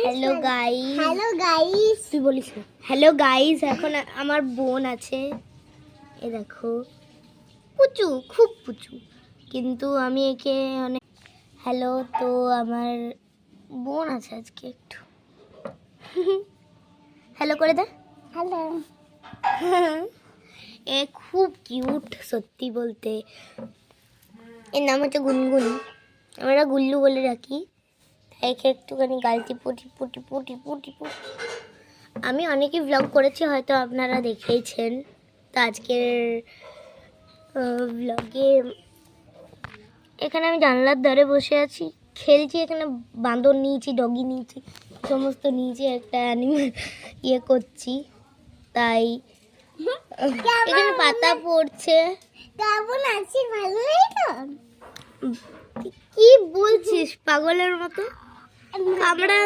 Hello guys তুই বলিস না। হ্যালো গাইস, এখন আমার বোন আছে, এ দেখো পুচু, খুব পুচু, কিন্তু আমি একে অনেক হ্যালো। তো আমার বোন আছে আজকে, একটু হ্যালো করে দে। হ্যালো। এ খুব কিউট সত্যি বলতে। এর নাম হচ্ছে গুনগুন, আমরা গুল্লু বলে রাখি। একে একটুখানি গালতি পুটি পুটি পুটি পুটি পুটি। আমি অনেকই ব্লগ করেছি, হয়তো আপনারা দেখেইছেন। তো আজকের ব্লগে এখানে আমি জানলার ধারে বসে আছি, খেলছি। এখানে বাঁদর নিয়েছি, ডগি নিয়েছি, সমস্ত নিয়েছি, একটা অ্যানিমেল ইয়ে করছি। তাই এখানে পাতা পড়ছে। কেমন আছিস, ভালো নেই তো? কি বলছিস পাগলের মতো? আমরা